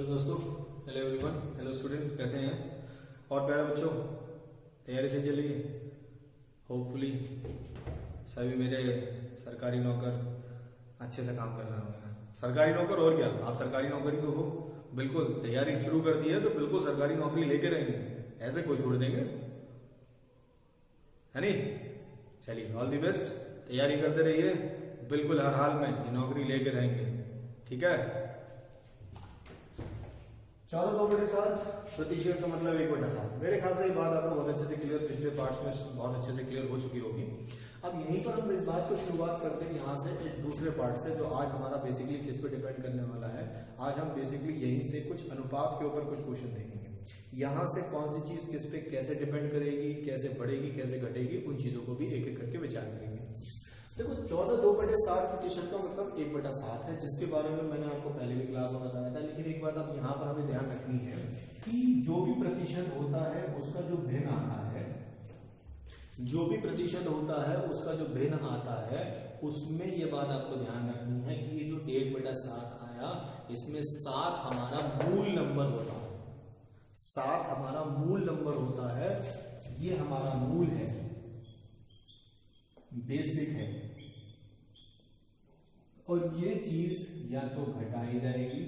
दोस्तों, hello everyone, hello students, कैसे हैं? और प्यारे बच्चों, तैयारी से चलिए। होपफुली सभी मेरे सरकारी नौकर अच्छे से काम कर रहे होंगे। सरकारी नौकर और क्या, आप सरकारी नौकरी तो हो, बिल्कुल तैयारी शुरू कर दी है तो बिल्कुल सरकारी नौकरी लेके रहेंगे, ऐसे कोई छोड़ देंगे है नहीं। चलिए, ऑल दी बेस्ट, तैयारी करते रहिए, बिल्कुल हर हाल में ये नौकरी लेके रहेंगे, ठीक है। 14/7 का मतलब 1/7। मेरे ख्याल से ये बात आपको बहुत अच्छे से क्लियर, पिछले पार्ट्स में बहुत अच्छे से क्लियर हो चुकी होगी। अब यहीं पर हम इस बात को शुरुआत करते हैं यहाँ से एक दूसरे पार्ट से, जो आज हमारा बेसिकली किस पे डिपेंड करने वाला है। आज हम बेसिकली यहीं से कुछ अनुपात के ऊपर कुछ क्वेश्चन देखेंगे। यहाँ से कौन सी चीज किस पे कैसे डिपेंड करेगी, कैसे बढ़ेगी, कैसे घटेगी, उन चीजों को भी एक एक करके विचार करेंगे। देखो, 14/2/7 का मतलब 1/7 है, जिसके बारे में मैंने आपको पहले भी क्लास में बताया था। लेकिन एक बात अब यहाँ पर हमें ध्यान रखनी है कि जो भी प्रतिशत होता है उसका जो भिन्न आता है, जो भी प्रतिशत होता है उसका जो भिन्न आता है, उसमें ये बात आपको ध्यान रखनी है कि ये जो 1/7 आया, इसमें 7 हमारा मूल नंबर होता है। 7 हमारा मूल नंबर होता है, ये हमारा मूल है, बेसिक है। और ये चीज या तो घटाई जाएगी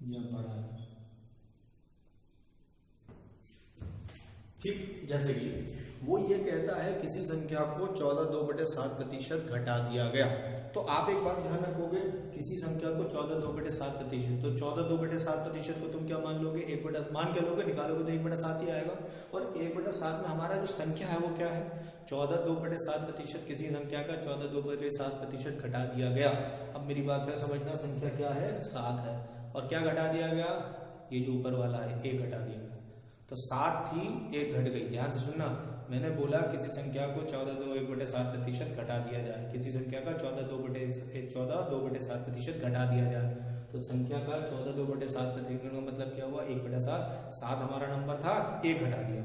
या बढ़ाई, ठीक। जैसे कि वो ये कहता है किसी संख्या को 14/2/7 घटा दिया गया, तो आप एक बात ध्यान रखोगे, किसी संख्या को 14/2/7, तो 14/2/7 को तुम क्या मान लोगे, मान के लोगे, निकालोगे तो 1/7 ही आएगा। और 1/7 में हमारा जो संख्या है वो क्या है, 14/2/7 किसी संख्या का 14/2/7 घटा दिया गया। अब मेरी बात में समझना, संख्या क्या है, 7 है, और क्या घटा दिया गया, ये जो ऊपर वाला है 1 घटा दिया गया, तो 7 थी 1 घट गई। ध्यान से सुनना, मैंने बोला किसी संख्या को 14/2/7 घटा दिया जाए, किसी संख्या का 14/2/7 घटा दिया जाए, तो संख्या का 14/2/7 का मतलब क्या हुआ, 1/7। 7 हमारा नंबर था, 1 घटा दिया,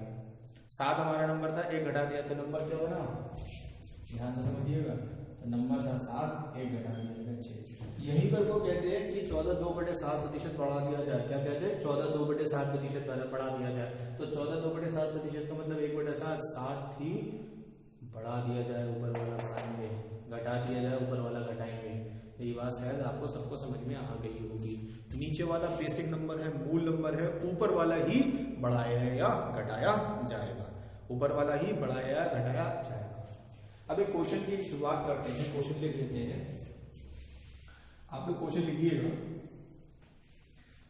7 हमारा नंबर था, 1 घटा दिया, तो नंबर क्या बना, ध्यान से समझिएगा, तो नंबर था 7, 1 घटा दिया। यहीं पर को कहते हैं कि 14/2/7 बढ़ा दिया जाए। क्या कहते हैं, 14/2/7 बढ़ा दिया जाए, तो 14/2/7 का मतलब 1/7, 7 थी, बढ़ा दिया जाए, ऊपर वाला बढ़ाएंगे, घटा दिया जाए, ऊपर वाला घटाएंगे। ये बात शायद आपको सबको समझ में आ गई होगी। नीचे वाला बेसिक नंबर है, मूल नंबर है, ऊपर वाला ही बढ़ाया या घटाया जाएगा, ऊपर वाला ही बढ़ाया या घटाया जाएगा। अब एक क्वेश्चन की शुरुआत करते हैं, क्वेश्चन लिख लेते हैं। आप लोग क्वेश्चन लिखिएगा,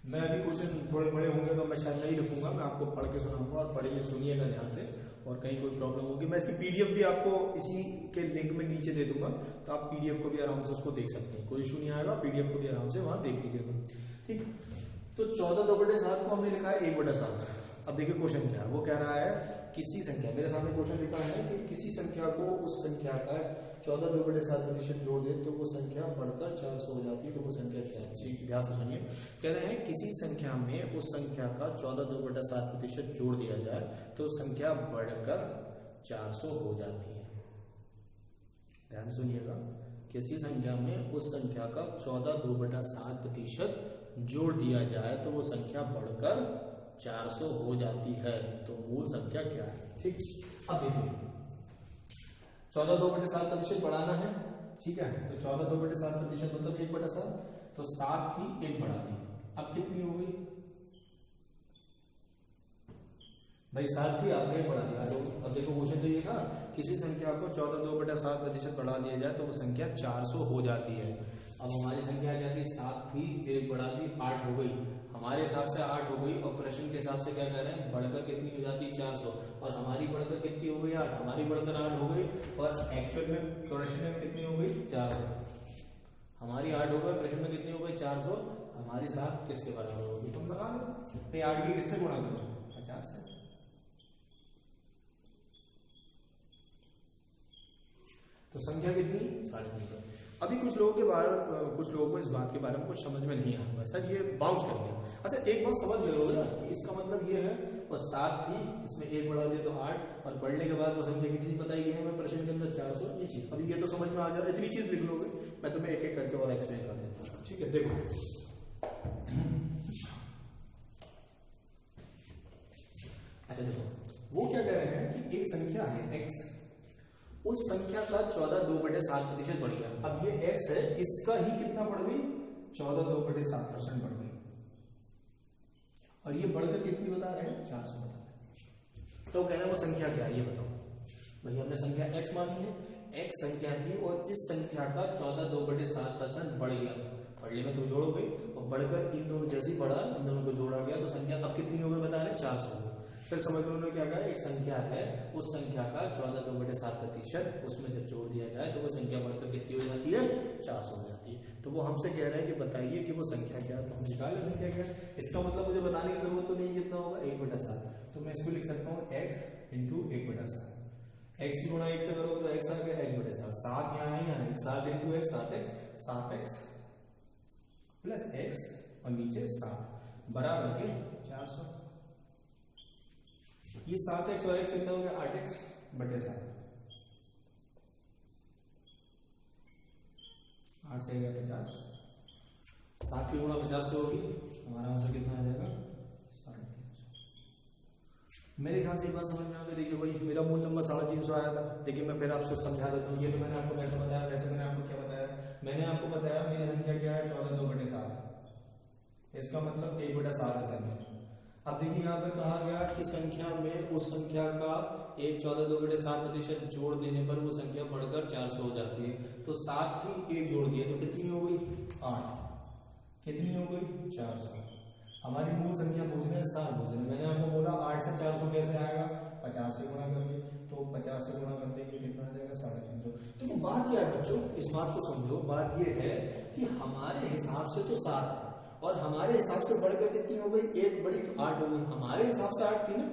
मैं अभी क्वेश्चन थोड़े बड़े होंगे तो मैं शायद नहीं लिखूंगा, मैं आपको पढ़ के सुनाऊंगा, और पढ़िए, सुनिएगा ध्यान से, और कहीं कोई प्रॉब्लम होगी मैं इसकी पीडीएफ भी आपको इसी के लिंक में नीचे दे दूंगा, तो आप पीडीएफ को भी आराम से उसको देख सकते हैं, कोई इशू नहीं आएगा, पीडीएफ को भी आराम से वहां देख लीजिएगा, ठीक। तो 14/2/7 को हमने लिखा है 1/7। अब देखिए क्वेश्चन क्या है, वो कह रहा है किसी संख्या, मेरे सामने क्वेश्चन लिखा है कि किसी संख्या को उस संख्या का 14/2/7 जोड़ दे तो वो संख्या बढ़कर 400 हो जाती है, तो वो संख्या क्या है, ठीक, ध्यान से सुनिए। कह रहे हैं किसी संख्या में उस संख्या का 14/2/7 जोड़ दिया जाए तो संख्या बढ़कर 400 हो जाती है। ध्यान से सुनिएगा, किसी संख्या में उस संख्या का 14/2/7 जोड़ दिया जाए तो वो संख्या बढ़कर 400 हो जाती है, तो मूल संख्या क्या है, ठीक। अब देखिए, 14/2/7 बढ़ाना है, ठीक है, तो 14/2/7 मतलब 1/7, तो 7 थी, 1 बढ़ा दी, अब कितनी हो गई भाई, 7 थी, आपने 1 बढ़ा दिया। अब देखो क्वेश्चन तो ये था, किसी संख्या को 14/2/7 बढ़ा दिया जाए तो वो संख्या 400 हो जाती है। अब हमारी संख्या क्या थी, 7 थी, 1 बढ़ा दी, 8 हो गई, हमारे हिसाब से 8 हो गई, और प्रश्न के हिसाब से क्या कह रहे हैं, बढ़कर कितनी हो जाती है, 400, और हमारी बढ़कर कितनी हो गई, 8, हमारी बढ़कर 8 हो गई, और एक्चुअल में प्रश्न में कितनी हो गई, 400, हमारी 8 हो गई, प्रश्न में कितनी हो गई, 400, हमारी 7 किसके बराबर होगी, तुम लगा लो, 8 की किससे गुणा करो, 50 से। तो संख्या कितनी, 3.5। अभी कुछ लोगों को इस बात के बारे में कुछ समझ में नहीं आएगा, सर ये बाउंस कर गया। अच्छा, एक बात समझ गए होगा कि इसका मतलब ये है, और 7 थी, इसमें 1 बढ़ा दिया तो 8, और बढ़ने के बाद वो संख्या कितनी बताई है हमें प्रश्न के अंदर, 400। ये चीज अभी ये तो समझ में आ जाए, इतनी चीज लिख लोगे, मैं तुम्हें एक एक करके और एक्सप्लेन कर देता हूँ, ठीक है। देखो संख्या है x, उस संख्या का 14/2/7% बढ़ गया। अब ये x है, इसका ही कितना बढ़ गई, 14/2/7% बढ़ गई, और ये बढ़कर कितनी बता रहे हैं, 400 बता रहे हैं। तो कहना वो संख्या क्या है ये बताओ भाई। हमने संख्या x मानी है, x संख्या थी और इस संख्या का 14/2/7% बढ़ गया। बढ़ने में तो जोड़ोगे और बढ़कर इन दोनों जैसे बढ़ा, इन दोनों को जोड़ा गया तो संख्या अब कितनी हो गई बता रहे, 400। फिर समझ लो क्या कहा, एक संख्या है, उस संख्या का 14/2/7% उसमें जब जोड़ दिया जाए तो वो संख्या बढ़कर कितनी हो जाती है, 400 हो जाती है। तो वो हमसे कह रहा है कि बताइए कि वो संख्या क्या है, तो हम निकाल लें संख्या क्या है। इसका मतलब मुझे बताने की जरूरत तो नहीं, कितना होगा 1/7। तो मैं इसको लिख सकता हूँ x इंटू 1/7। x गुणा 1 से करोगे तो x आ गया x/7, 7 यहाँ है, यहाँ 7 into x 7x, 7x plus x और नीचे 7 बराबर के 400। ये 7x और x कितना हो गया, 8x/7, 8 से गया 50, 7 की गुणा 50 से होगी, हमारा आंसर कितना आ जाएगा, 350। मेरे ख्याल से एक बात समझ में आ गई। देखिए भाई मेरा मूल नंबर 350 आया था। देखिए मैं फिर आपसे समझा देता हूँ। ये तो मैंने आपको कैसे बताया, वैसे मैंने आपको क्या बताया, मैंने आपको बताया मेरी संख्या क्या है, 14/2/7। इसका मतलब 1/7 है संख्या। अब देखिए यहाँ पे कहा गया कि संख्या में उस संख्या का एक 14/2/7% जोड़ देने पर वो संख्या बढ़कर 400 हो जाती है। तो 7 की 1 जोड़ दिए तो कितनी हो गई, 8। कितनी हो गई, 400। हमारी मूल संख्या पूछ रहे हैं, 7 पूछ रहे हैं। मैंने आपको बोला 8 से 400 कैसे आएगा, 50 से गुणा करके। तो 50 से गुणा कर देंगे कितना आ जाएगा, 350। तो बात क्या है बच्चों, इस बात को समझो। बात ये है कि हमारे हिसाब से तो 7 है और हमारे हिसाब से बढ़कर कितनी हो गई, 1 बढ़ी तो 8 हो गई। हमारे हिसाब से 8 थी ना,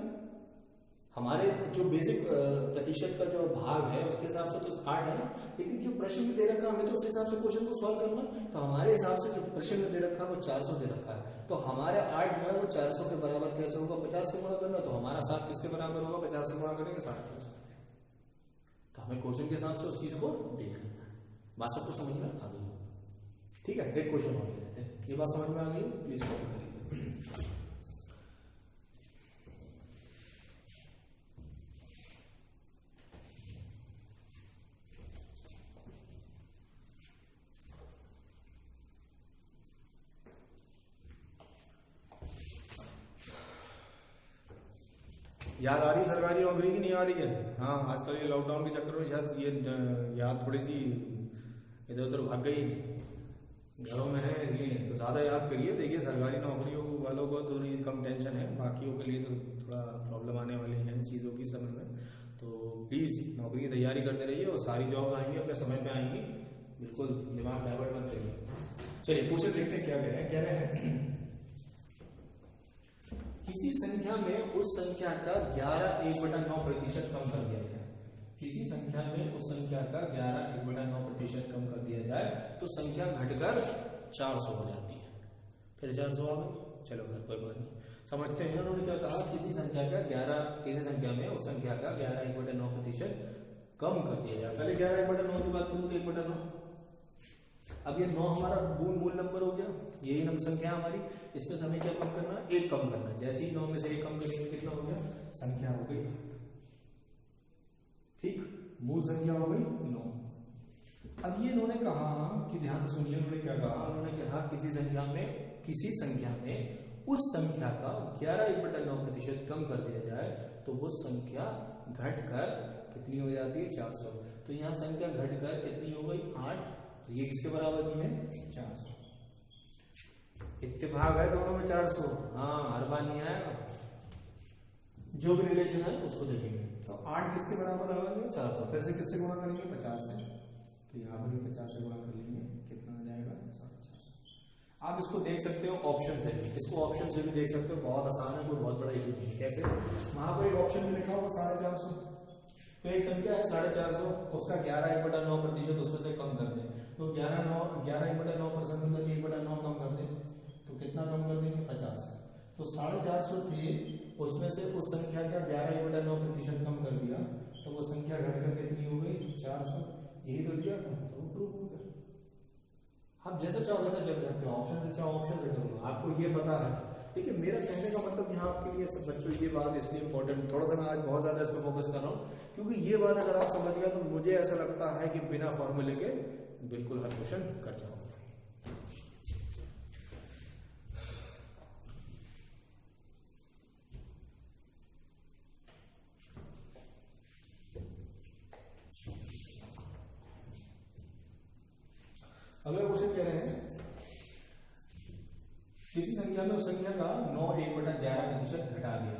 हमारे जो बेसिक प्रतिशत का जो भाग है उसके हिसाब से तो 8 है ना। लेकिन जो प्रश्न दे रखा हमें तो उस हिसाब से क्वेश्चन को सॉल्व करना। तो हमारे हिसाब से जो प्रश्न दे रखा है वो 400 दे रखा है। तो हमारे 8 जो है वो 400 के बराबर कैसे होगा, 50 से गुणा करना। तो हमारा 7 किसके बराबर होगा, 50 से गुणा करेंगे 60। तो हमें क्वेश्चन के हिसाब से उस चीज को देख लेना है। बात सबको समझ में आ गई, ठीक है। एक क्वेश्चन और ले लेते हैं। ये बात समझ में आ गई, प्लीज कॉल करिए। याद आ रही सरकारी नौकरी की, नहीं आ रही है? हाँ, आजकल ये लॉकडाउन के चक्कर में शायद ये याद थोड़ी सी इधर उधर भाग गई, घरों में है इसलिए। तो ज़्यादा याद करिए। देखिए सरकारी नौकरियों वालों को थोड़ी कम टेंशन है, बाकियों के लिए तो थोड़ा प्रॉब्लम आने वाली है चीज़ों की समय में। तो प्लीज़ नौकरी की तैयारी करते रहिए और सारी जॉब आएंगी अपने समय पे आएंगी, बिल्कुल दिमाग डाइवर्ट मत करिए। चलिए क्वेश्चन देखते हैं क्या कह रहे हैं। किसी संख्या में उस संख्या का 11/1/9% कम कर दिया जाए। किसी संख्या में उस संख्या का 11/1/9% कम कर दिया जाए तो संख्या घटकर 400 हो जाती है। फिर 400 आ गई, चलो फिर कोई बात नहीं, समझते हैं। उन्होंने क्या कहा, किसी संख्या में उस संख्या का 11/1/9% कम कर दिया जाए। पहले 11/9 की बात करूं तो 1/9। अब ये 9 हमारा मूल नंबर हो गया, यही नंबर संख्या हमारी। इसमें से हमें क्या कम करना है, 1 कम करना है। जैसे ही 9 में से 1 कम करेंगे कितना हो गया, संख्या हो गई, ठीक, मूल संख्या हो गई 9। अब ये इन्होंने कहा कि ध्यान से सुनिए, उन्होंने क्या कहा, उन्होंने कहा किसी संख्या में उस संख्या का 11/9% कम कर दिया जाए तो वो संख्या घटकर कितनी हो जाती है, 400। तो यहाँ संख्या घटकर कितनी हो गई, 8। ये किसके बराबर की है, 400। इत्तेफाक है दोनों में 400। हाँ, हर बार नहीं आएगा, जो भी रिलेशन है उसको देखेंगे। तो 8 किसके बराबर आ गया, 400। फिर से किससे गुणा करेंगे, 50 से। तो यहाँ पर भी 50 से गुणा कर लेंगे, कितना आ जाएगा, 450। आप इसको देख सकते हो ऑप्शन से, इसको ऑप्शन से भी देख सकते हो, बहुत आसान है, कोई बहुत बड़ा इशू नहीं है। कैसे, वहां पर एक ऑप्शन में लिखा होगा 450। तो एक संख्या है 450, उसका 11/9% उसमें से कम कर दें। तो 11/9% में 1/9 कम कर दें तो कितना कम कर देंगे, 50। तो 450 थे, उसमें से उस संख्या का 11/9% कम कर दिया तो वो संख्या घटकर कितनी हो गई, 400। यही तो दिया था, तो प्रूफ हो गया। आप जैसे चाहो वैसे चल सकते हो, ऑप्शन से चाहो ऑप्शन से करो। आपको ये पता है देखिए मेरा कहने का मतलब यहाँ आपके लिए सब बच्चों ये बात इसलिए इंपॉर्टेंट, थोड़ा सा मैं आज बहुत ज्यादा इस पर फोकस कर रहा हूँ, क्योंकि ये बात अगर आप समझ गए तो मुझे ऐसा लगता है कि बिना फॉर्मूले के बिल्कुल हर क्वेश्चन कर जाओगे। अगला क्वेश्चन कह रहे हैं किसी संख्या में उस संख्या का 9 1/11% घटा दिया।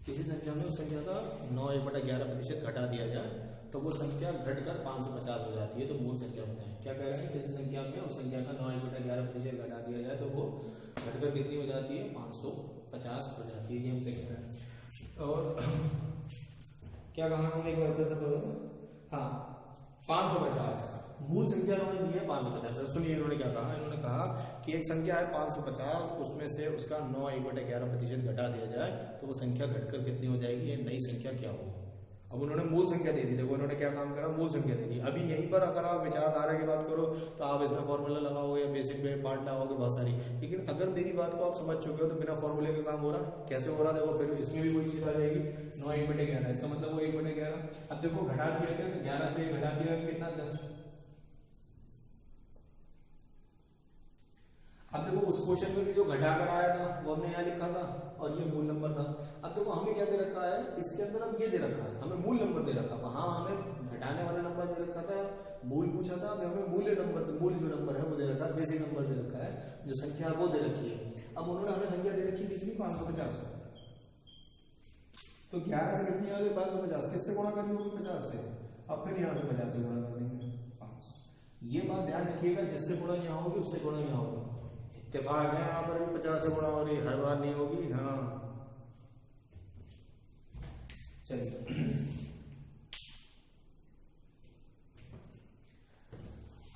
किसी संख्या में उस संख्या का 9 1/11% घटा दिया जाए तो वो संख्या घटकर 550 हो जाती है, तो मूल संख्या बताएं। क्या कह रहे हैं, किसी संख्या में उस संख्या का 9 1/11% घटा दिया जाए तो वो घटकर कितनी हो जाती है, 550 हो जाती है, ये हमसे कह रहे हैं। और क्या कहा हमने एक बार से पढ़ा, हाँ 550 मूल संख्या उन्होंने दी है 550। सुनिए इन्होंने क्या कहा, इन्होंने कहा कि एक संख्या है 550, उसमें से उसका 9 1/11% घटा दिया जाए तो वो संख्या घटकर कितनी हो जाएगी, ये नई संख्या क्या होगी। अब उन्होंने मूल संख्या दे दी, देखो उन्होंने क्या काम करा, मूल संख्या दे दी। अभी यहीं पर अगर आप विचारधारा की बात करो तो आप इसमें फॉर्मूला लगाओगे या बेसिक पे पार्ट लगाओगे बहुत सारी, लेकिन अगर मेरी बात को आप समझ चुके हो तो बिना फॉर्मूले का काम हो रहा, कैसे हो रहा देखो, फिर इसमें भी वही चीज आ जाएगी 9 1/11, इसका मतलब वो 1/11। अब देखो घटा दिया क्या, 11 से घटा दिया कितना, 10। अब देखो उस क्वेश्चन में भी जो घटा कर आया था वो हमने यहाँ लिखा था और ये मूल नंबर था। अब देखो हमें क्या दे रखा है, इसके अंदर अब ये दे रखा है, हमें मूल नंबर दे रखा था, हाँ हमें घटाने वाला नंबर दे रखा था, मूल पूछा था, हमें मूल्य नंबर, मूल जो नंबर है वो दे रखा है, बेसिक नंबर दे रखा है, जो संख्या वो दे रखी है। अब उन्होंने हमें संख्या दे रखी थी कितनी, 550, तो 11 से कितनी आ गई 550, किससे गुणा करनी होगी 50 से, अब फिर यहाँ से 50 से गुणा कर देंगे 500। ये बात ध्यान रखिएगा, जिससे गुणा यहाँ होगी उससे गुणा यहाँ होगी, इत्तेफाक है यहाँ पर भी 50 से गुणा हो रही, हर बार नहीं होगी। हाँ चलिए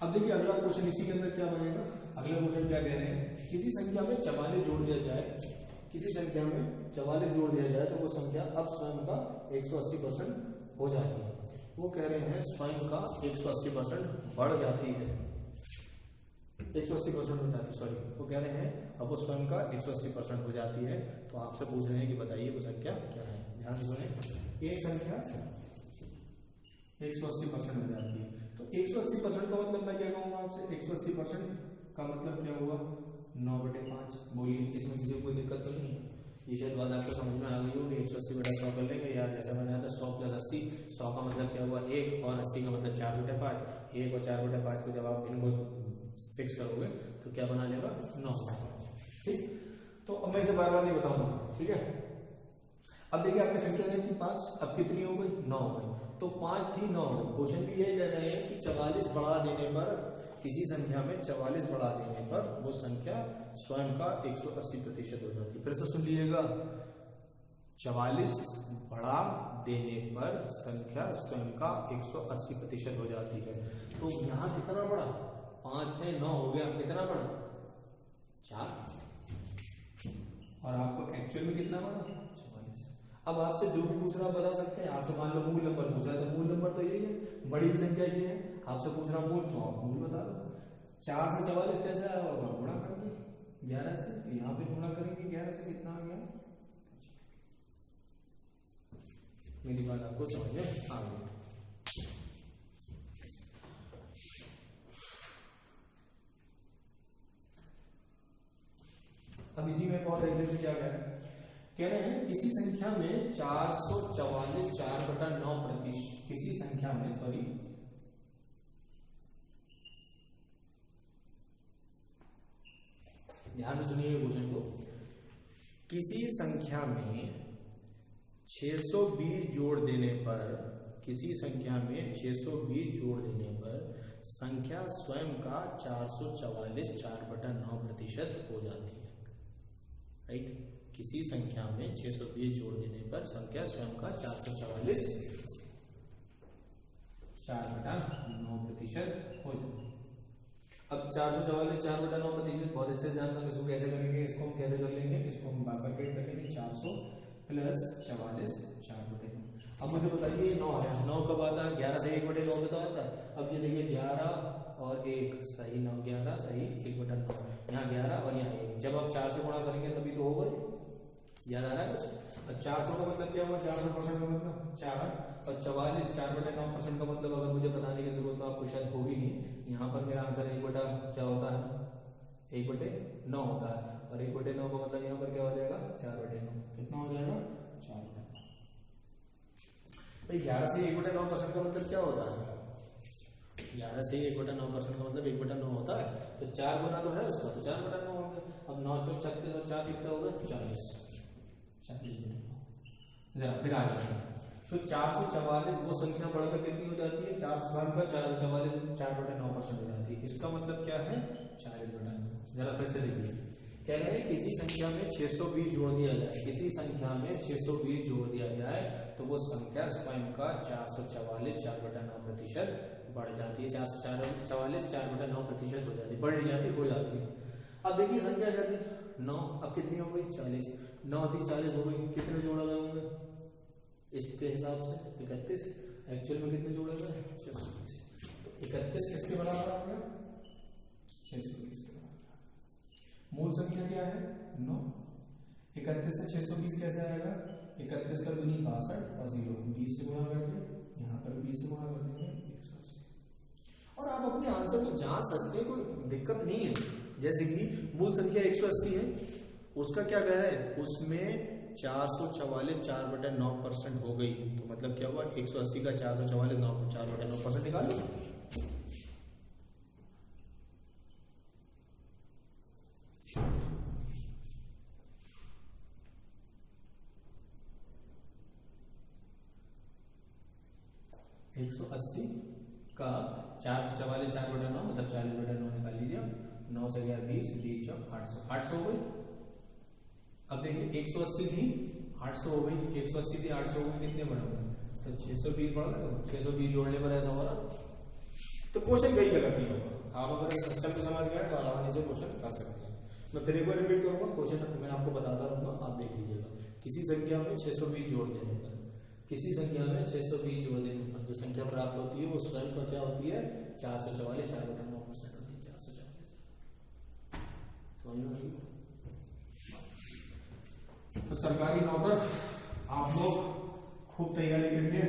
अब देखिए अगला क्वेश्चन इसी के अंदर क्या बनेगा। अगला क्वेश्चन क्या कह रहे हैं, किसी संख्या में 44 जोड़ दिया जाए, किसी संख्या में 44 जोड़ दिया जाए तो वो संख्या अब स्वयं का 180% हो जाती है। वो कह रहे हैं स्वयं का 180% बढ़ जाती है, 180% हो जाती है, सॉरी वो कह रहे हैं अब वो स्वयं का 180% हो जाती है। तो आपसे पूछ रहे हैं कि बताइए वो संख्या क्या है। ध्यान सुने, एक संख्या 180% हो जाती है, तो 180% का मतलब मैं क्या कहूँगा आपसे, 180% का मतलब क्या हुआ, 9/5। बोलिए इसमें किसी को कोई दिक्कत तो नहीं है, ये शायद बात आपको समझ में आ गई होगी। 180/100 कर लेंगे यार, जैसे मैंने आता 100 + 80, 100 का मतलब क्या हुआ 1 और 80 का मतलब 4/5। 1 और 4/5 को जब आप इनको फिक्स करोगे तो क्या बना लेगा 9। ठीक, तो अब मैं इसे बार बार नहीं बताऊंगा, ठीक है। अब देखिए आपकी संख्या थी 5, अब कितनी हो गई 9 हो गई, तो 5 थी 9 हो गई। क्वेश्चन भी यही कह रहे हैं कि 44 बढ़ा देने पर, किसी संख्या में 44 बढ़ा देने पर वो संख्या स्वयं का 180% हो जाती है। फिर से सुन लीजिएगा, 44 बढ़ा देने पर संख्या स्वयं का 180% हो जाती है। तो यहां कितना बढ़ा, 5 में 9 हो गया, कितना बढ़ा 4, और आपको एक्चुअल में कितना बढ़ा 44। अब आपसे जो भी पूछ रहा बता सकते हैं, आपसे मान लो मूल नंबर पूछ रहा है तो मूल नंबर तो यही है, बड़ी भी संख्या ये है, आपसे पूछ रहा मूल तो आप मूल बता दो। 4 से 44 कैसे आया होगा, गुणा करके 11 से, तो यहाँ पे गुणा करेंगे 11 से, कितना आ गया। मेरी बात आपको समझ में आ गई। अब इसी में बहुत एग्जाम्पल क्या कह रहे हैं, किसी संख्या में 444 4/9%, किसी संख्या में सॉरी ध्यान से सुनिए क्वेश्चन को, किसी संख्या में 620 जोड़ देने पर, किसी संख्या में 620 जोड़ देने पर संख्या स्वयं का 444 4/9% हो जाती है। राइट, किसी संख्या में 620 जोड़ देने पर संख्या स्वयं का 444 4/9% हो जाती है। अब 444 4/9% बहुत अच्छे से जानते हैं, इसको कैसे करेंगे, इसको हम कैसे कर लेंगे, इसको हम बाइफरकेट करेंगे, 400 + 44 4/9। अब मुझे बताइए 9 है, 9 कब आता है, 11 से 1/9 बता आता है। अब ये देखिए 11 और 1 सही 9 11 सही 1/9 यहाँ 11 और यहाँ 1। जब आप 4 से गुणा करेंगे तभी तो होगा। याद आ रहा है कुछ? अब 400 का मतलब क्या हुआ? 400% का मतलब 4 और 44 4/9% का मतलब अगर मुझे बताने की जरूरत तो आपको शायद होगी नहीं। यहाँ पर मेरा आंसर 1 क्या होता है? 1/9 होता है और 1/9 का मतलब यहाँ पर क्या हो जाएगा? 4/9। कितना हो जाएगा? 4/9। भाई 11 से 1/9% का मतलब क्या होता है? 11 से 1/9% का मतलब 1/9 होता है। तो 4 गुना तो है उसका, तो 4/9 हो गया। अब 9 चौक 36 और 4 कितना होगा? 40। 40 फिर आगे तो 444 वो संख्या बढ़कर कितनी हो जाती है? 444 4/9% हो जाती है। इसका मतलब क्या है? 40/9। जरा फिर से देखिए, कह रहे हैं किसी संख्या में 620 जोड़ दिया जाए, किसी संख्या में 620 जोड़ दिया जाए तो वो संख्या स्वयं का 444 4/9% बढ़ जाती है। 444 4/9% हो जाती है, बढ़ नहीं जाती, हो जाती है। अब देखिए संख्या क्या थी? 9, अब कितनी हो गई? 40। 9 थी 40 हो गई, कितने जोड़ा गए होंगे इसके हिसाब से? 31। एक्चुअल में कितने जोड़े गए? 620। तो 31 किसके बराबर आ गया? 620 के बराबर। मूल संख्या क्या है? 9। 31 से 620 कैसे आएगा? 31 का दूनी 62 और 0 20 से गुणा करके यहाँ पर 20 से गुणा कर देंगे 180। और आप अपने आंसर को जांच सकते हैं, कोई दिक्कत नहीं है। जैसे कि मूल संख्या 180 है, उसका क्या कह रहे हैं? उसमें 444 4/9% हो गई, तो मतलब क्या हुआ? 180 का 444 4/9% निकालो। एक 180 का 444 4/9 मतलब 40/9 निकाल लीजिए। 9 से गया 20 20 चौक 800 800 हो गई। अब देखिए 180 थी 800 हो गई, 180 थी 800 हो गई, कितने बढ़ गए? तो 620 बढ़ गए। 620 जोड़ने पर ऐसा हो रहा, तो क्वेश्चन कहीं गलत नहीं होगा। आप अगर एक सिस्टम को समझ गए तो आराम से क्वेश्चन कर सकते हैं। मैं फिर एक बार रिपीट करूंगा, क्वेश्चन मैं आपको बताता रहूंगा, आप देख लीजिएगा। किसी संख्या में 620 जोड़ देने पर, किसी संख्या में 620 जोड़ देने पर जो संख्या प्राप्त होती है वो स्वयं का क्या होती है? 444 4/9% होती है। 444 समझ में? तो सरकारी नौकर आप लोग खूब तैयारी करिए,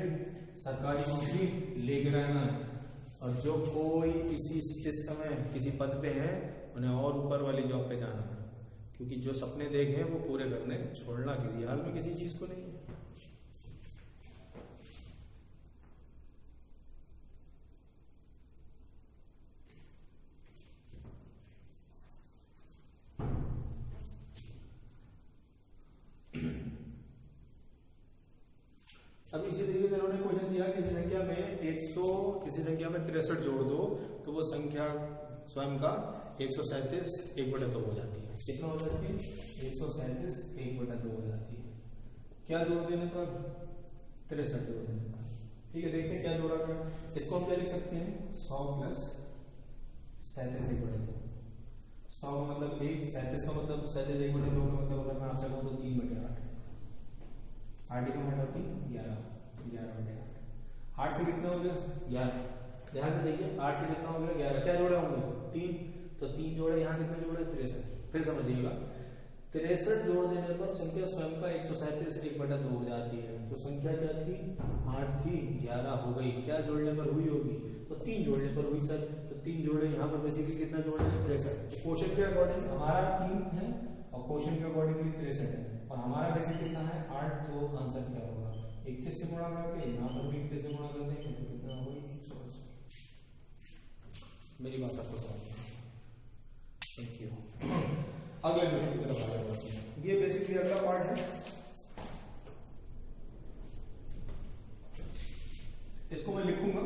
सरकारी नौकरी लेके रहना है। और जो कोई इस समय किसी पद पे है उन्हें और ऊपर वाली जॉब पे जाना है, क्योंकि जो सपने देखे वो पूरे करने, छोड़ना किसी हाल में किसी चीज को नहीं है। अब इसी तरीके से उन्होंने क्वेश्चन दिया किसी संख्या में 100 किसी संख्या में 63 जोड़ दो तो वो संख्या स्वयं का 137 1/2 हो जाती है। कितना हो जाती है? 137 1/2 हो जाती है। क्या जोड़ देने पर? 63 जोड़ देने पर। ठीक है, देखते हैं क्या जोड़ा गया। इसको हम क्या लिख सकते हैं? 100 + 37 1/2। 100 का मतलब 1, 37 का मतलब 37 1/2 का मतलब अगर मैं आपसे कहूँ तो 3/8। 8 का मतलब 11 11/8। 8 से कितना हो गया? 11। ध्यान से देखिए 8 से कितना हो गया? 11। क्या जोड़े होंगे? 3। तो 3 जोड़े, यहाँ कितने जोड़े? 63। फिर समझिएगा 63 जोड़ देने पर संख्या स्वयं का 137 1/2 हो जाती है। तो संख्या क्या थी? 8 थी 11 हो गई। क्या जोड़ने पर हुई होगी? तो 3 जोड़ने पर हुई सर। तो 3 जोड़े, यहाँ पर बेसिकली कितना जोड़े? 63। क्वेश्चन के अकॉर्डिंग हमारा 3 है और क्वेश्चन के अकॉर्डिंग 63 है और हमारा बेसिक कितना है? 8। तो आंसर क्या होगा? 21 से गुणा करके यहाँ पर भी 21 से गुणा कर देंगे तो कितना होगा? 180। मेरी बात आपको समझ में? Thank you. अगले क्वेश्चन की तरफ आगे बढ़ते हैं। ये बेसिकली अगला पार्ट है, इसको मैं लिखूंगा,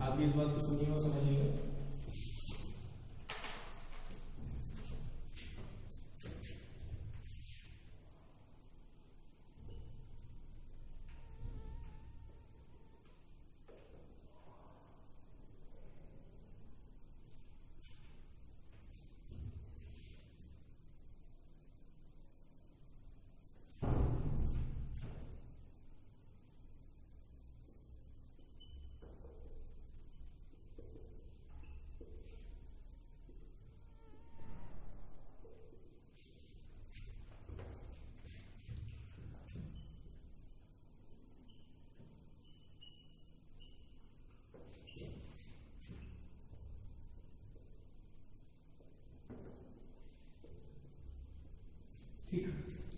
आप भी इस बात को सुनिएगा समझिएगा।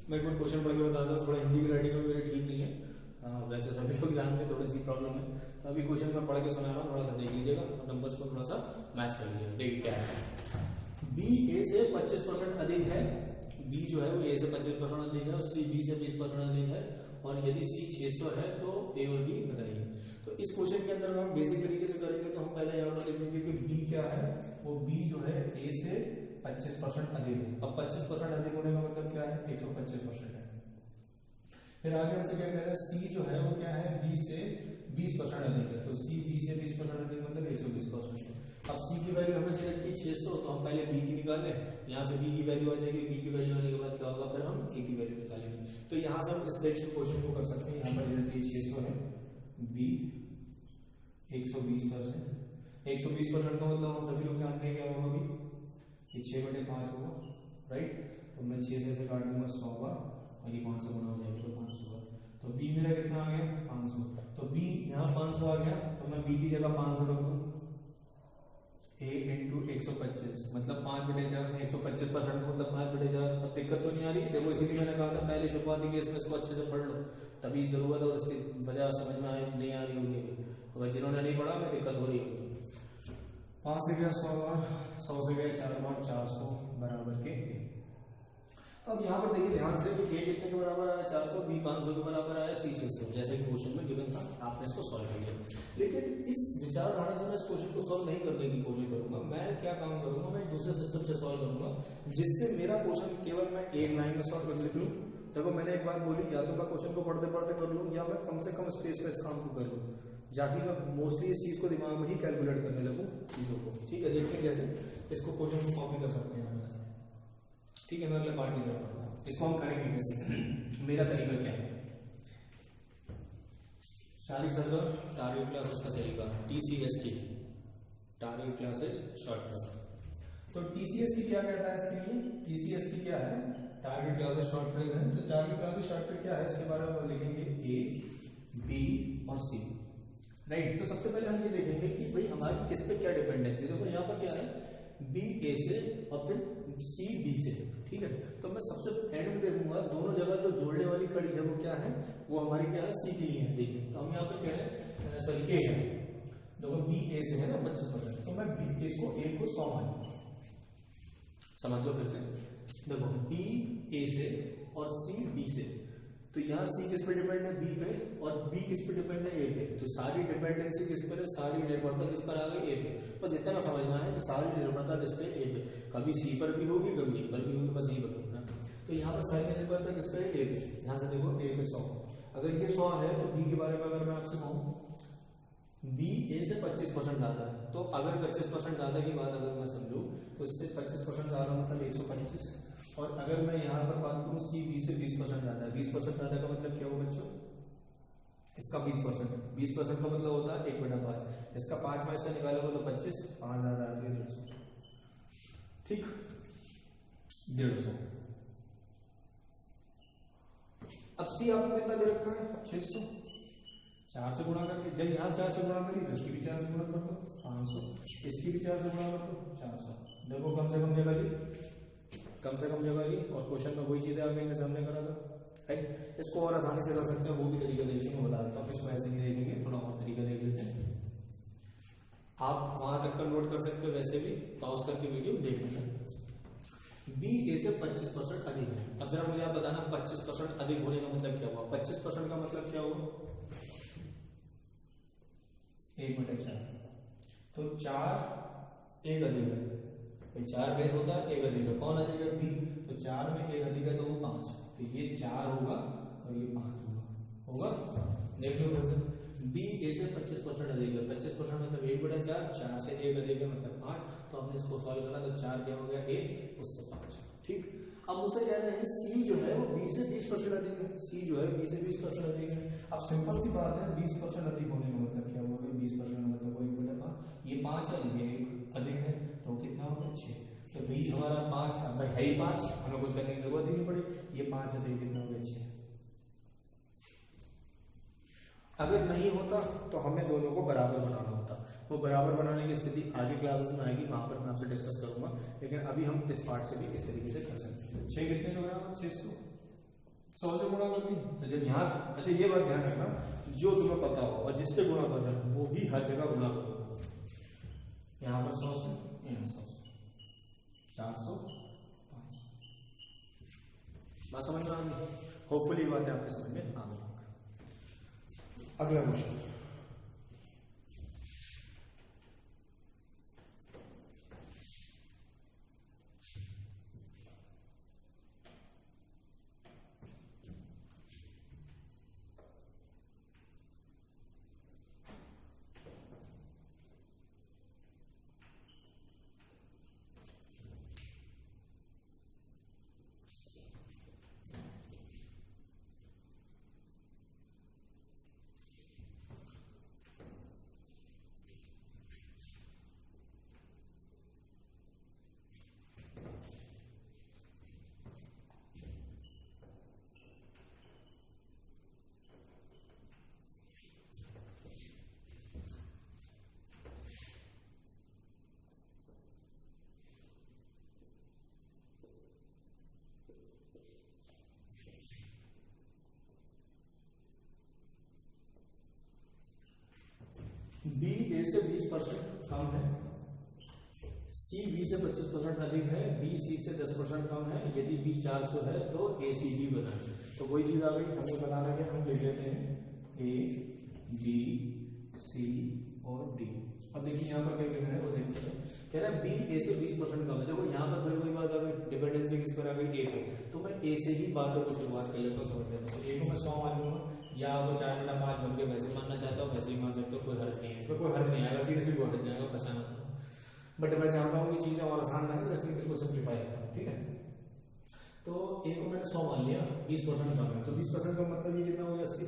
मैं कोई क्वेश्चन पढ़ के बताता हूँ, थोड़ा हिंदी की राइटिंग मेरी ठीक नहीं है, वैसे सभी लोग जानते हैं, थोड़ी सी प्रॉब्लम है, तो अभी क्वेश्चन मैं पढ़ के सुना रहा हूँ, थोड़ा सा देख लीजिएगा और नंबर्स को थोड़ा सा मैच कर लीजिएगा। देखिए क्या है, बी ए से 25% अधिक है, बी जो है वो ए से 25% अधिक है और सी बी से 20% अधिक है, और यदि सी 600 है तो ए और बी बताइए। तो इस क्वेश्चन के अंदर हम बेसिक तरीके से करेंगे, तो हम पहले यहाँ पर देखेंगे कि बी क्या है, वो बी जो है ए से 25% अधिक है। अब 25% अधिक होने का मतलब क्या है, 125% है। फिर आगे हमसे क्या कह रहा है, सी जो है वो क्या है, बी से 20% अधिक है, तो सी बी से 20% अधिक मतलब 120%। अब सी की वैल्यू हमें दे रखी है 600, तो हम पहले बी की निकालें, यहाँ से बी की वैल्यू आ जाएगी, बी की वैल्यू आने के बाद क्या होगा, फिर हम ए की वैल्यू निकालेंगे। तो यहाँ से हम इस टाइप से क्वेश्चन को कर सकते हैं। यहाँ पर जैसे 600 है, बी 120%, 120% का मतलब हम सभी लोग जानते हैं क्या होगा, ये 6/5 होगा, राइट। तो मैं 6 से काट दूंगा 100 बार और ये 500 गुना हो जाएगा, तो 500 बार। तो बी मेरा कितना आ गया, 500। तो बी यहाँ 500 आ गया, तो मैं बी की जगह 500 रख दूँ, a इंटू 125 मतलब 5/4, 125% मतलब 5/4। अब दिक्कत तो नहीं आ रही, देखो इसीलिए मैंने कहा था पहले शुरुआती केस में इसको अच्छे से पढ़ लो, तभी जरूरत है, और इसकी वजह समझ में नहीं आ रही होगी, अगर जिन्होंने नहीं पढ़ा मैं दिक्कत हो रही होगी। 5 से गया 100 बार, 100 से गया 4 बार, 400 बराबर के a। अब यहाँ पर देखिए ध्यान से कि a कितने के बराबर आया, 400, b 500 के बराबर आया, c 600, जैसे कि क्वेश्चन में गिवन था, आपने इसको सॉल्व कर लिया। लेकिन इस विचारधारा से मैं इस क्वेश्चन को सॉल्व नहीं करने की कोशिश करूंगा। मैं क्या काम करूंगा, मैं दूसरे सिस्टम से सॉल्व करूंगा, जिससे मेरा क्वेश्चन केवल मैं एक लाइन में सॉल्व कर लिख लूँ। देखो मैंने एक बात बोली, या तो मैं क्वेश्चन को पढ़ते पढ़ते कर लूँ, या मैं कम से कम स्पेस पे इस काम को कर लूँ, जाके मैं मोस्टली इस चीज को दिमाग में ही कैलकुलेट करने लगूँ चीजों को। ठीक है, देखते हैं कैसे इसको क्वेश्चन को कॉपी कर सकते हैं। ठीक है, मैं अगले पार्ट की तरफ बढ़ता हूँ, इसको हम करेंगे कैसे, मेरा तरीका क्या है, शारीरिक सर्वर टारगेट क्लासेस का तरीका, TCST टारगेट क्लासेस शॉर्टकट। तो TCST क्या कहता है इसके लिए, TCST क्या है, टारगेट क्लासेस शॉर्टकट है। तो टारगेट क्लासेस शॉर्टकट क्या है, इसके बारे में लिखेंगे A, B और C, राइट। तो सबसे पहले हम ये देखेंगे कि भाई हमारी किस पे क्या डिपेंडेंसी है। देखो यहाँ पर क्या है, B A से और फिर C B से, ठीक है। तो मैं सबसे एंड में देखूंगा दोनों जगह जो जोड़ने वाली कड़ी है वो क्या है, वो हमारी क्या है, C के लिए है। देखिए तो हम यहाँ पे क्या है, सॉरी A है, देखो B A से है ना 25%, तो मैं B इसको A को 100 मान, समझ लो फिर से। देखो B A से और C B से, तो यहाँ C किस पे डिपेंड है, B पे, और B किस पे डिपेंड है, A पे। तो सारी डिपेंडेंसी किस पर है, सारी निर्भरता किस पर आ गई, A पे। बस इतना समझना है कि सारी निर्भरता किस पे, A पे। कभी C पर भी होगी, कभी A पर भी होगी, बस यही बताऊंगा। तो यहाँ पर सारी निर्भरता किस पे, A पे। ध्यान से देखो A पे 100, अगर ये 100 है तो B के बारे में अगर मैं आपसे कहूँ, B A से 25% ज्यादा है, तो अगर 25% ज्यादा की बात अगर मैं समझूं तो इससे 25% ज्यादा मतलब 125। और अगर मैं यहाँ पर बात करूँ C B से 20% ज्यादा है, 20% ज्यादा का मतलब क्या हो बच्चों, इसका 20%, 20% का मतलब होता है 1/5, इसका 5 में से निकालोगे तो 25, 5 ज्यादा आ गया 150, ठीक, 150। अब C आपको कितना दे रखा है, 600, 4 से गुणा करके, जब यहाँ 4 से गुणा करी तो इसकी भी 4 से गुणा कर दो 500, इसकी भी 4 से गुणा कर दो 400। देखो कम से कम जगह ली, कम से कम जगह ली, और क्वेश्चन में वही चीजें आपके सामने करा था, राइट। इसको और आसानी से कर सकते हैं, वो भी तरीका देख लेंगे, बता देता हूँ। इसको ऐसे नहीं देखेंगे, थोड़ा और तरीका देख लेते हैं। आप वहां तक का नोट कर सकते हो, वैसे भी पॉज करके वीडियो देख लेते हैं। B A से 25% अधिक है। अब जरा मुझे आप बताना 25% अधिक होने का मतलब क्या हुआ, 25% का मतलब क्या हुआ, 1/4, तो 4 एक अधिक है, 4 बेस होता है, एक अधिक है, कौन अधिक है, B, तो 4 में एक अधिक है तो वो 5, तो ये 4 होगा और ये 5 होगा, देख लो फिर से। B A से 25% अधिक है, 25% मतलब 1/4, 4 से एक अधिक है मतलब 5, तो हमने इसको सॉल्व करा तो 4 क्या हो गया, 1 उससे 5, ठीक। अब मुझसे कह रहे हैं C जो है वो B से 20% अधिक है, C जो है B से 20% अधिक है। अब सिंपल सी बात है, 20% अधिक होने का मतलब क्या होगा, 20% मतलब वो 1/5, ये 5 है, ये 1 अधिक है, तो कितना होगा 6, तो B हमारा 5 था, भाई है ही 5, हमें कुछ करने की जरूरत ही नहीं पड़ी, ये 5 है, तो कितना हो गया 6। अगर नहीं होता तो हमें दोनों को बराबर बनाना होता, वो बराबर बनाने की स्थिति आगे क्लासेस में आएगी, वहां पर मैं आपसे डिस्कस करूंगा, लेकिन अभी हम इस पार्ट से भी इस तरीके से कर सकते हैं। 6 कितने का बराबर, 600, 100 से गुणा कर दी। तो जब यहाँ, अच्छा ये बात ध्यान रखना, जो तुम्हें पता हो और जिससे गुणा कर रहे हो वो भी हर जगह गुणा करो। यहाँ पर 100 से, यहाँ 100 से, 400, 500। बात समझ में आ गई? होपफुली ये बातें आपके समझ में आ गई। अगला क्वेश्चन, बी ए से 20% कम है, सी बी से 25% अधिक है, बी सी से 10% कम है, यदि बी 400 है तो ए सी डी बनाए। तो वही चीज आ गई, हमें बनाना है, हम लिख लेते हैं ए बी सी और डी। अब देखिए यहाँ पर क्या कहना है वो देखते हैं, कह रहा है बी ए से 20% कम है। देखो यहाँ पर फिर वही बात आ गई, डिपेंडेंसी किस पर आ गई, ए पे। तो मैं ए से ही बातों को शुरुआत कर लेता हूँ, समझ लेता हूँ। ए को मैं 100 मान लूंगा, या वो 4/5 बन के वैसे मानना चाहता हूँ वैसे ही मान सकते हो, कोई हर्ज नहीं है इसमें, कोई हर्ज नहीं आएगा, सीरियसली कोई हर्ज नहीं आएगा, परेशान होता हूँ। बट मैं चाहता हूँ कि चीजें और आसान रहें, तो इसलिए बिल्कुल सिंप्लीफाई करता हूँ, ठीक है। तो ए को मैंने 100 मान लिया, 20% कम है, तो 20% का मतलब ये कितना हो गया, 80।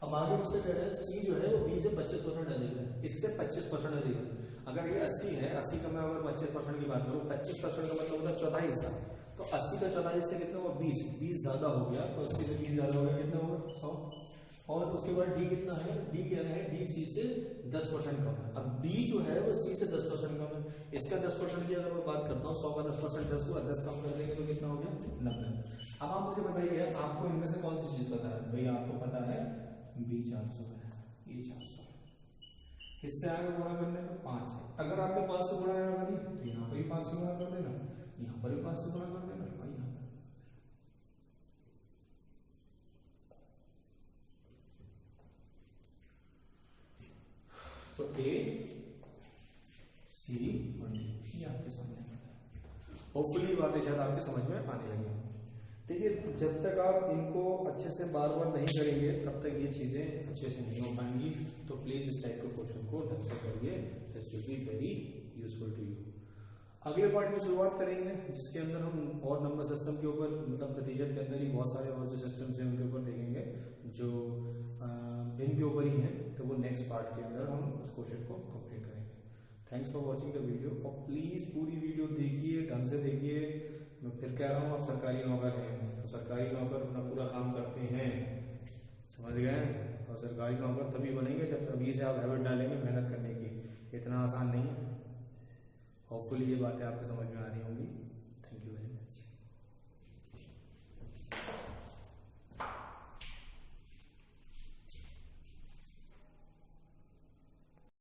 अब आगे मुझसे कह रहे हैं सी जो है वो बी से 25% अधिक है, इससे 25% अधिक है। अगर ये 80 है, 80 का मैं अगर 25% की बात करूँ, 25% का मतलब होता है चौथाई हिस्सा। तो 80 का चौथाई हिस्सा कितना हुआ, 20। 20 ज्यादा हो गया, तो 80 से 20 ज्यादा हो गया, कितना होगा, 100। और उसके बाद डी कितना है, डी कह रहे हैं डी सी से 10% कम है। अब डी जो है वो सी से 10% कम है, इसका 10% की अगर मैं बात करता हूँ, 100 का 10%, 10 हुआ, 10 कम कर देंगे तो कितना हो गया, 90। अब आप मुझे बताइए, आपको इनमें से कौन सी चीज पता है? भाई आपको पता है बी 400 है, ये 400 है, इससे आगे गुणा करने में 5 है। अगर आपने 5 से गुणा यहाँ करी तो यहाँ पर भी 5 से गुणा कर देना, यहाँ पर भी 5 से गुणा कर देना, और यहाँ पर। तो ए सी और डी, ये आपके समझ में आता है। होपफुली बातें शायद आपके समझ में आने लगी होंगी। देखिए, जब तक आप इनको अच्छे से बार बार नहीं करेंगे तब तक ये चीजें अच्छे से नहीं हो पाएंगी। तो प्लीज इस टाइप के क्वेश्चन को ढंग से करिए, this will be very useful to you. अगले पार्ट की शुरुआत करेंगे जिसके अंदर हम और नंबर सिस्टम के ऊपर, मतलब प्रतिशत के अंदर ही बहुत सारे और जो सिस्टम्स हैं उनके ऊपर देखेंगे, जो इनके ऊपर ही हैं। तो वो नेक्स्ट पार्ट के अंदर हम उस क्वेश्चन को कंप्लीट करेंगे। Thanks for watching the video, और प्लीज पूरी वीडियो देखिए, ढंग से देखिए। मैं फिर कह रहा हूँ, आप सरकारी नौकर हैं तो सरकारी नौकर अपना पूरा काम करते हैं, समझ गए। और सरकारी नौकर तभी बनेंगे जब अभी से आप हैबिट डालेंगे मेहनत करने की। इतना आसान नहीं है। होपफुली ये बातें आपको समझ में आ रही होंगी।